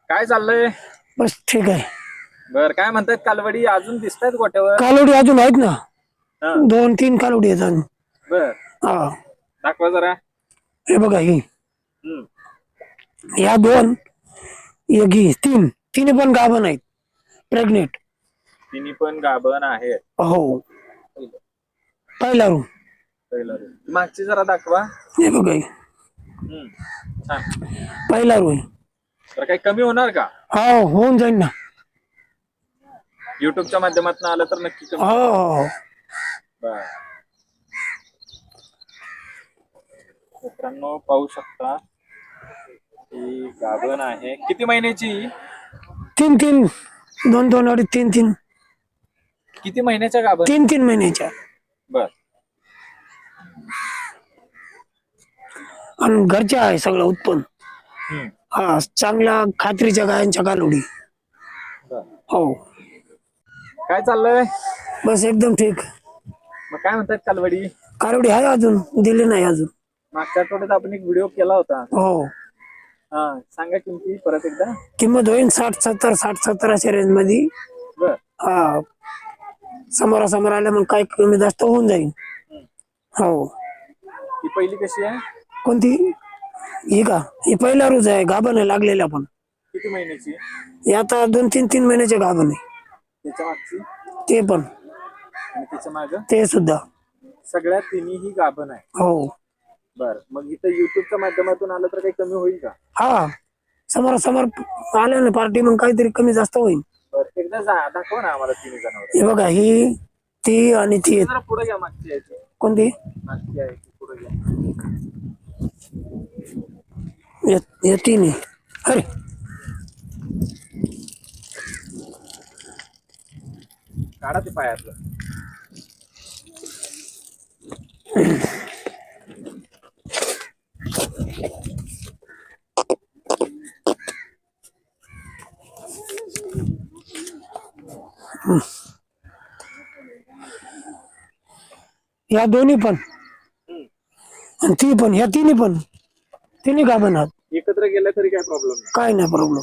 काय चाललंय? बस ठीक आहे. बर, काय म्हणतात कालवडी अजून दिसतायत गोट्यावर? कालोडी अजून आहेत ना, हा, 2-3 कालोडी आहेत अजून. बर, हा, दाखवा जरा. हे बघा ही, हम्म, या 2, एक ही 3, तिन्ही पण गाभण आहेत, प्रेग्नेंट. तिन्ही पण गाभण आहेत. हो, पहिला रूम. पहिला room. मागची जरा दाखवा. हे बघा ही, हम्म, छान. पहिला रूम. तर काही कमी होणार का? हो, होऊन जाईल ना. युट्यूबच्या माध्यमातून आलं तर नक्की कमी. हो, बर, मित्रांनो पाहू शकता ही गाभण आहे. किती महिन्याची? 3-3, 2-2 अडीच 3-3, किती महिन्याच्या गाभण? 3-3 महिन्याच्या. बर, आणि घरच्या आहे सगळं उत्पन्न. हम्म, हा, चांगल्या खात्रीच्या गायांच्या कालोडी. बर. हो, काय चाललंय? बस एकदम ठीक. मग काय म्हणतात कालवडी? कालोडी आहे अजून, दिली नाही अजून. मागच्या आठवड्यात आपण एक व्हिडिओ केला होता. हो, हा, सांगा किमती परत एकदा. किंमत होईल 60-70, 60-70 अशा रेंज मध्ये. बर, हा, समोरासमोर आल्या मग काय कमी जास्त होऊन जाईल. हो. ही पहिली कशी आहे? कोणती? ही का? ही पहिला रोज आहे, गाभण आहे लागलेल्या पण. किती महिन्याची? हे आता 2-3 महिन्याचे गाभण आहे. त्याच्या मागची ते पण, आणि त्याच्या माग ते सुद्धा. सगळ्या तिन्ही ही गाभण आहे. हो. बर, मग इथं युट्यूबच्या माध्यमातून आलं तर काही कमी होईल का? हा, समोरासमोर आल्या ना पार्टी मग काहीतरी कमी जास्त होईल. बर, एकदा दाखवा ना आम्हाला तिन्ही जनावर. हे बघा ही, ती आणि ती. जरा पुढे घ्या, मागची आहे ती. कोणती? मागची आहे ती, पुढे घ्या. हे तिन्ही. अरे काढा ते पायातलं. या दोन्ही पण आणि ती पण, ह्या तिन्ही पण, तिन्ही गाभण आहात. एकत्र गेलं तरी काय प्रॉब्लेम नाही. काय नाही प्रॉब्लेम.